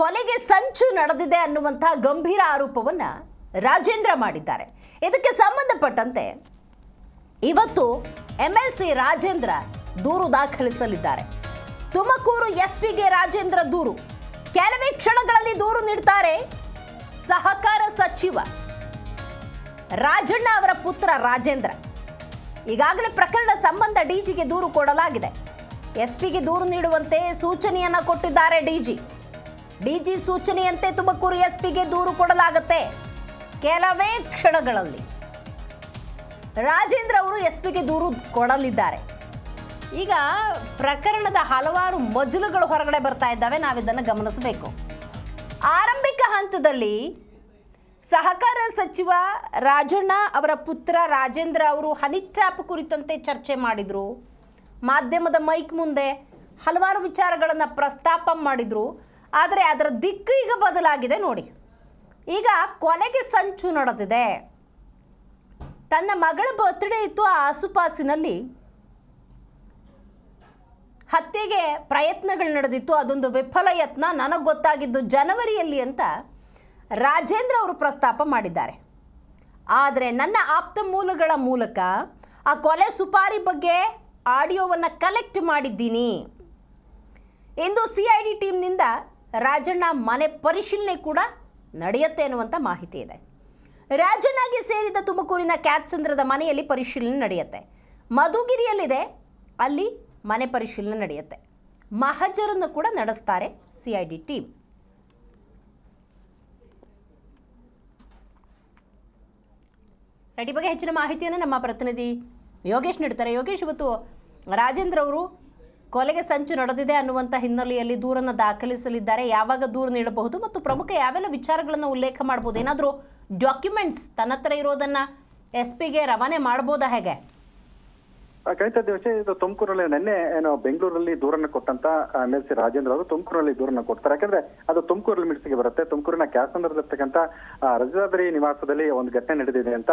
ಕೊಲೆಗೆ ಸಂಚು ನಡೆದಿದೆ ಅನ್ನುವಂಥ ಗಂಭೀರ ಆರೋಪವನ್ನ ರಾಜೇಂದ್ರ ಮಾಡಿದ್ದಾರೆ. ಇದಕ್ಕೆ ಸಂಬಂಧಪಟ್ಟಂತೆ ಇವತ್ತು ಎಂಎಲ್ಸಿ ರಾಜೇಂದ್ರ ದೂರು ದಾಖಲಿಸಲಿದ್ದಾರೆ. ತುಮಕೂರು ಎಸ್ಪಿಗೆ ರಾಜೇಂದ್ರ ದೂರು. ಕೆಲವೇ ಕ್ಷಣಗಳಲ್ಲಿ ದೂರು ನೀಡುತ್ತಾರೆ ಸಹಕಾರ ಸಚಿವ ರಾಜಣ್ಣ ಅವರ ಪುತ್ರ ರಾಜೇಂದ್ರ. ಈಗಾಗಲೇ ಪ್ರಕರಣ ಸಂಬಂಧ ಡಿಜಿಗೆ ದೂರು ಕೊಡಲಾಗಿದೆ. ಎಸ್ಪಿಗೆ ದೂರು ನೀಡುವಂತೆ ಸೂಚನೆಯನ್ನ ಕೊಟ್ಟಿದ್ದಾರೆ ಡಿಜಿ ಸೂಚನೆಯಂತೆ ತುಮಕೂರು ಎಸ್ಪಿಗೆ ದೂರು ಕೊಡಲಾಗುತ್ತೆ. ಕೆಲವೇ ಕ್ಷಣಗಳಲ್ಲಿ ರಾಜೇಂದ್ರ ಅವರು ಎಸ್ಪಿಗೆ ದೂರು ಕೊಡಲಿದ್ದಾರೆ. ಈಗ ಪ್ರಕರಣದ ಹಲವಾರು ಮಜಲುಗಳು ಹೊರಗಡೆ ಬರ್ತಾ ಇದ್ದಾವೆ, ನಾವಿದನ್ನು ಗಮನಿಸಬೇಕು. ಆರಂಭಿಕ ಹಂತದಲ್ಲಿ ಸಹಕಾರ ಸಚಿವ ರಾಜಣ್ಣ ಅವರ ಪುತ್ರ ರಾಜೇಂದ್ರ ಅವರು ಹನಿ ಟ್ರ್ಯಾಪ್ ಕುರಿತಂತೆ ಚರ್ಚೆ ಮಾಡಿದ್ರು. ಮಾಧ್ಯಮದ ಮೈಕ್ ಮುಂದೆ ಹಲವಾರು ವಿಚಾರಗಳನ್ನು ಪ್ರಸ್ತಾಪ ಮಾಡಿದ್ರು. ಆದರೆ ಅದರ ದಿಕ್ಕು ಈಗ ಬದಲಾಗಿದೆ ನೋಡಿ. ಈಗ ಕೊಲೆಗೆ ಸಂಚು ನಡೆದಿದೆ. ತನ್ನ ಮಗಳ ಬರ್ತ್ಡೇ ಇತ್ತು, ಆ ಆಸುಪಾಸಿನಲ್ಲಿ ಹತ್ಯೆಗೆ ಪ್ರಯತ್ನಗಳು ನಡೆದಿತ್ತು. ಅದೊಂದು ವಿಫಲ ಯತ್ನ, ನನಗೆ ಗೊತ್ತಾಗಿದ್ದು ಜನವರಿಯಲ್ಲಿ ಅಂತ ರಾಜೇಂದ್ರ ಅವರು ಪ್ರಸ್ತಾಪ ಮಾಡಿದ್ದಾರೆ. ಆದರೆ ನನ್ನ ಆಪ್ತ ಮೂಲಗಳ ಮೂಲಕ ಆ ಕೊಲೆ ಸುಪಾರಿ ಬಗ್ಗೆ ಆಡಿಯೋವನ್ನು ಕಲೆಕ್ಟ್ ಮಾಡಿದ್ದೀನಿ. ಇಂದು CID ಟೀಮ್ನಿಂದ ರಾಜಣ್ಣ ಮನೆ ಪರಿಶೀಲನೆ ಕೂಡ ನಡೆಯುತ್ತೆ ಅನ್ನುವಂಥ ಮಾಹಿತಿ ಇದೆ. ರಾಜಣ್ಣಗೆ ಸೇರಿದ ತುಮಕೂರಿನ ಕ್ಯಾತ್ಸಂದ್ರದ ಮನೆಯಲ್ಲಿ ಪರಿಶೀಲನೆ ನಡೆಯುತ್ತೆ. ಮಧುಗಿರಿಯಲ್ಲಿದೆ, ಅಲ್ಲಿ ಮನೆ ಪರಿಶೀಲನೆ ನಡೆಯುತ್ತೆ. ಮಹಜರನ್ನು ಕೂಡ ನಡೆಸ್ತಾರೆ CID ಟೀಮ್. ರೆಡಿ ಬಗ್ಗೆ ಹೆಚ್ಚಿನ ಮಾಹಿತಿಯನ್ನು ನಮ್ಮ ಪ್ರತಿನಿಧಿ ಯೋಗೇಶ್ ನೀಡ್ತಾರೆ. ಯೋಗೇಶ್, ಇವತ್ತು ರಾಜೇಂದ್ರ ಅವರು ಕೊಲೆಗೆ ಸಂಚು ನಡೆದಿದೆ ಅನ್ನುವಂಥ ಹಿನ್ನೆಲೆಯಲ್ಲಿ ದೂರನ್ನು ದಾಖಲಿಸಲಿದ್ದಾರೆ. ಯಾವಾಗ ದೂರು ನೀಡಬಹುದು ಮತ್ತು ಪ್ರಮುಖ ಯಾವೆಲ್ಲ ವಿಚಾರಗಳನ್ನು ಉಲ್ಲೇಖ ಮಾಡ್ಬೋದು? ಏನಾದರೂ ಡಾಕ್ಯುಮೆಂಟ್ಸ್ ತನ್ನ ಹತ್ರ ಇರೋದನ್ನು SP ಗೆ ರವಾನೆ ಮಾಡ್ಬೋದಾ? ಹೇಗೆ ಕವಿತಾ ದಿವಸ ಇದು ತುಮಕೂರಲ್ಲಿ ನಿನ್ನೆ ಬೆಂಗಳೂರಲ್ಲಿ ದೂರನ್ನು ಕೊಟ್ಟಂತ MLC ರಾಜೇಂದ್ರ ಅವರು ತುಮಕೂರಲ್ಲಿ ದೂರನ್ನು ಕೊಡ್ತಾರೆ. ಯಾಕಂದ್ರೆ ಅದು ತುಮಕೂರಲ್ಲಿ ಮಿಡ್ಸಿಗೆ ಬರುತ್ತೆ. ತುಮಕೂರಿನ ಕ್ಯಾತ್ಸಂದ್ರದಲ್ಲಿರ್ತಕ್ಕಂಥ ರಜತಾದ್ರಿ ನಿವಾಸದಲ್ಲಿ ಒಂದು ಘಟನೆ ನಡೆದಿದೆ ಅಂತ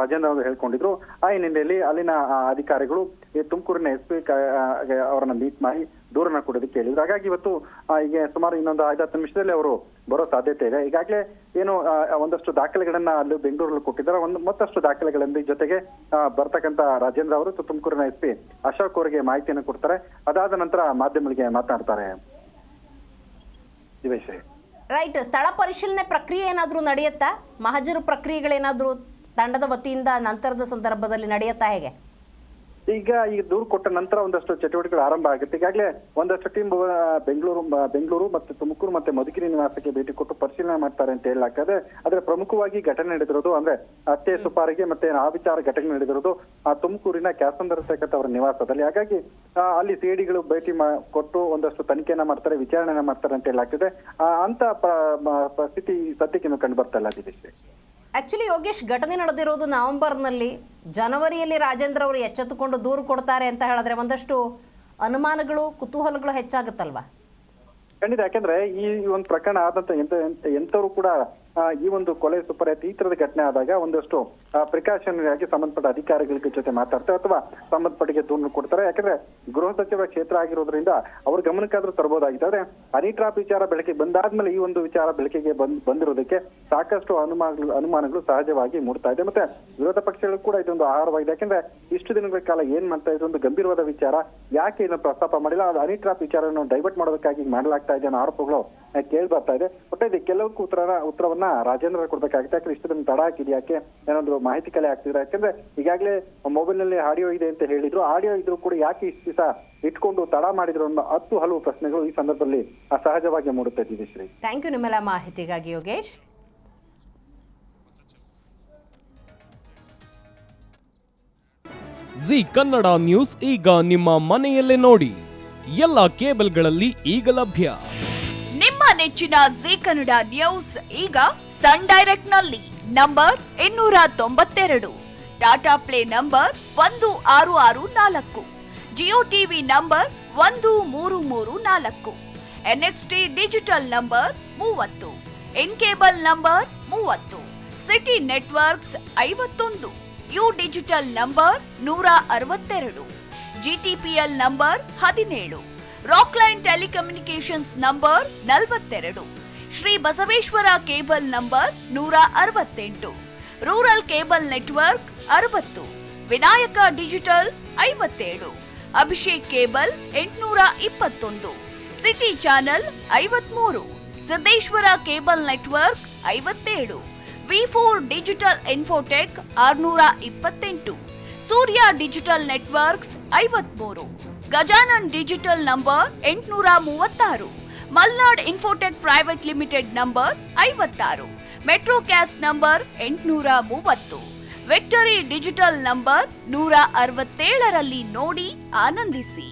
ರಾಜೇಂದ್ರ ಅವರು ಹೇಳ್ಕೊಂಡಿದ್ರು. ಆ ಹಿನ್ನೆಲೆಯಲ್ಲಿ ಅಲ್ಲಿನ ಅಧಿಕಾರಿಗಳು ಈ ತುಮಕೂರಿನ SP ಅವರನ್ನ ಮೀಟ್ ಮಾಡಿ ದೂರನ್ನ ಕೊಡೋದಕ್ಕೆ ಹೇಳಿದ್ರು. ಹಾಗಾಗಿ ಇವತ್ತು ಈಗ ಸುಮಾರು ಇನ್ನೊಂದು 5-10 ನಿಮಿಷದಲ್ಲಿ ಅವರು ಬರೋ ಸಾಧ್ಯತೆ ಇದೆ. ಈಗಾಗಲೇ ಏನು ಒಂದಷ್ಟು ದಾಖಲೆಗಳನ್ನ ಅಲ್ಲಿ ಬೆಂಗಳೂರಲ್ಲಿ ಕೊಟ್ಟಿದ್ದಾರೆ. ಮತ್ತಷ್ಟು ದಾಖಲೆಗಳಲ್ಲಿ ಜೊತೆಗೆ ಬರ್ತಕ್ಕಂಥ ರಾಜೇಂದ್ರ ಅವರು ತುಮಕೂರಿನ SP ಅಶೋಕ್ ಅವರಿಗೆ ಮಾಹಿತಿಯನ್ನು ಕೊಡ್ತಾರೆ. ಅದಾದ ನಂತರ ಮಾಧ್ಯಮಗಳಿಗೆ ಮಾತನಾಡ್ತಾರೆ. ರೈಟ್. ಸ್ಥಳ ಪರಿಶೀಲನೆ ಪ್ರಕ್ರಿಯೆ ಏನಾದರೂ ನಡೆಯುತ್ತಾ? ಮಹಜರು ಪ್ರಕ್ರಿಯೆಗಳೇನಾದರೂ ತಂಡದ ವತಿಯಿಂದ ನಂತರದ ಸಂದರ್ಭದಲ್ಲಿ ನಡೆಯುತ್ತಾ? ಹೇಗೆ ಈಗ ದೂರು ಕೊಟ್ಟ ನಂತರ ಒಂದಷ್ಟು ಚಟುವಟಿಕೆಗಳು ಆರಂಭ ಆಗುತ್ತೆ. ಈಗಾಗಲೇ ಒಂದಷ್ಟು ಟೀಮ್ ಬೆಂಗಳೂರು ಮತ್ತು ತುಮಕೂರು ಮತ್ತೆ ಮಧುಗಿರಿ ನಿವಾಸಕ್ಕೆ ಭೇಟಿ ಕೊಟ್ಟು ಪರಿಶೀಲನೆ ಮಾಡ್ತಾರೆ ಅಂತ ಹೇಳಲಾಗ್ತದೆ. ಆದ್ರೆ ಪ್ರಮುಖವಾಗಿ ಘಟನೆ ನಡೆದಿರೋದು ಅಂದ್ರೆ ಹತ್ಯೆ ಸುಪಾರಿಗೆ ಮತ್ತೆ ಆ ವಿಚಾರ ಘಟನೆ ನಡೆದಿರೋದು ಆ ತುಮಕೂರಿನ ಕ್ಯಾತ್ಸಂದ್ರ ಅವರ ನಿವಾಸದಲ್ಲಿ. ಹಾಗಾಗಿ ಅಲ್ಲಿ CIDಗಳು ಭೇಟಿ ಕೊಟ್ಟು ಒಂದಷ್ಟು ತನಿಖೆಯನ್ನ ಮಾಡ್ತಾರೆ, ವಿಚಾರಣೆಯನ್ನ ಮಾಡ್ತಾರೆ ಅಂತ ಹೇಳಲಾಗ್ತದೆ. ಅಂತ ಪರಿಸ್ಥಿತಿ ಸದ್ಯಕ್ಕೆ ಕಂಡು ಬರ್ತಾ ಇಲ್ಲ ದಿನೇಶ್. ಆಕ್ಚುಲಿ ಯೋಗೇಶ್, ಘಟನೆ ನಡೆದಿರೋದು ನವೆಂಬರ್ನಲ್ಲಿ. ಜನವರಿಯಲ್ಲಿ ರಾಜೇಂದ್ರ ಅವರು ಎಚ್ಚೆತ್ತುಕೊಂಡು ದೂರು ಕೊಡ್ತಾರೆ ಅಂತ ಹೇಳಿದ್ರೆ ಒಂದಷ್ಟು ಅನುಮಾನಗಳು, ಕುತೂಹಲಗಳು ಹೆಚ್ಚಾಗುತ್ತಲ್ವಾ? ಖಂಡಿತ. ಯಾಕಂದ್ರೆ ಈ ಒಂದು ಪ್ರಕರಣ ಆದಂತ ಎಂತವರು ಕೂಡ ಈ ಒಂದು ಕೊಲೆ ಸುಪಾರಿ ಈ ತರದ ಘಟನೆ ಆದಾಗ ಒಂದಷ್ಟು ಪ್ರಿಕಾಷನರಿ ಆಗಿ ಸಂಬಂಧಪಟ್ಟ ಅಧಿಕಾರಿಗಳ ಜೊತೆ ಮಾತಾಡ್ತಾರೆ ಅಥವಾ ಸಂಬಂಧಪಟ್ಟಿಗೆ ದೂರನ್ನು ಕೊಡ್ತಾರೆ. ಯಾಕಂದ್ರೆ ಗೃಹ ಸಚಿವ ಕ್ಷೇತ್ರ ಆಗಿರೋದ್ರಿಂದ ಅವ್ರ ಗಮನಕ್ಕಾದ್ರೂ ತರಬಹುದಾಗಿದೆ. ಆದ್ರೆ ಹನಿ ಟ್ರಾಪ್ ವಿಚಾರ ಬೆಳಕಿಗೆ ಬಂದಾದ್ಮೇಲೆ ಈ ಒಂದು ವಿಚಾರ ಬೆಳಕಿಗೆ ಬಂದಿರೋದಕ್ಕೆ ಸಾಕಷ್ಟು ಅನುಮಾನಗಳು ಸಹಜವಾಗಿ ಮೂಡ್ತಾ ಇದೆ. ಮತ್ತೆ ವಿರೋಧ ಪಕ್ಷಗಳು ಕೂಡ ಇದೊಂದು ಆಹಾರವಾಗಿದೆ. ಯಾಕಂದ್ರೆ ಇಷ್ಟು ದಿನಗಳ ಕಾಲ ಏನ್ ಮಾಡ್ತಾ ಇದೆ, ಒಂದು ಗಂಭೀರವಾದ ವಿಚಾರ, ಯಾಕೆ ಇದನ್ನು ಪ್ರಸ್ತಾಪ ಮಾಡಿಲ್ಲ, ಅದು ಹನಿ ಟ್ರಾಪ್ ವಿಚಾರವನ್ನು ಡೈವರ್ಟ್ ಮಾಡೋದಕ್ಕಾಗಿ ಮಾಡಲಾಗ್ತಾ ಇದೆ ಅನ್ನೋ ಆರೋಪಗಳು ಕೇಳಿ ಬರ್ತಾ ಇದೆ. ಒಟ್ಟೆ ಕೆಲವಕ್ಕೂ ಉತ್ತರವನ್ನ ರಾಜೇಂದ್ರ ಕೊಡ್ಬೇಕಾಗುತ್ತೆ. ಯಾಕಂದ್ರೆ ಇಷ್ಟು ದಿನ ತಡ ಹಾಕಿದೆ, ಯಾಕೆ ಏನಾದ್ರು ಮಾಹಿತಿ ಕಲೆ ಆಗ್ತಿದ್ರೆ. ಯಾಕಂದ್ರೆ ಈಗಾಗಲೇ ಮೊಬೈಲ್ ನಲ್ಲಿ ಆಡಿಯೋ ಇದೆ ಅಂತ ಹೇಳಿದ್ರು. ಆಡಿಯೋ ಇದ್ರು ಕೂಡ ಯಾಕೆ ಇಷ್ಟು ದಿವಸ ಇಟ್ಕೊಂಡು ತಡ ಮಾಡಿದ್ರು ಅನ್ನೋ ಹಲವು ಪ್ರಶ್ನೆಗಳು ಈ ಸಂದರ್ಭದಲ್ಲಿ ಸಹಜವಾಗಿ ಮೂಡುತ್ತೆ. ದಿನೇಶ್ರೀ, ಥ್ಯಾಂಕ್ ಯು ನಿಮ್ಮೆಲ್ಲ ಮಾಹಿತಿಗಾಗಿ ಯೋಗೇಶ್. ಜಿ ಕನ್ನಡ ನ್ಯೂಸ್ ಈಗ ನಿಮ್ಮ ಮನೆಯಲ್ಲೇ ನೋಡಿ. ಎಲ್ಲ ಕೇಬಲ್ಗಳಲ್ಲಿ ಈಗ ಲಭ್ಯ. ನಿಮ್ಮ ನೆಚ್ಚಿನ ಜಿ ಕನ್ನಡ ನ್ಯೂಸ್ ಈಗ ಸನ್ ಡೈರೆಕ್ಟ್ ನಲ್ಲಿ number 292, Tata play number 1664, Jio TV number 1334, NXT digital number 30, in cable number 30, city networks 51, U digital number 162, GTPL number 17, Rockline telecommunications number 42, Shri Basaveshwara cable number 168, rural cable network 60, Vinayaka digital 57, Abhishek cable 821, city channel 53, Siddeshwara cable network 57, V4 digital Infotech 628, Surya digital networks 53, Gajanan digital number 836, Malnad infotech private limited number 56, metrocast number 830, victory digital number 167ರಲ್ಲಿ ನೋಡಿ ಆನಂದಿಸಿ.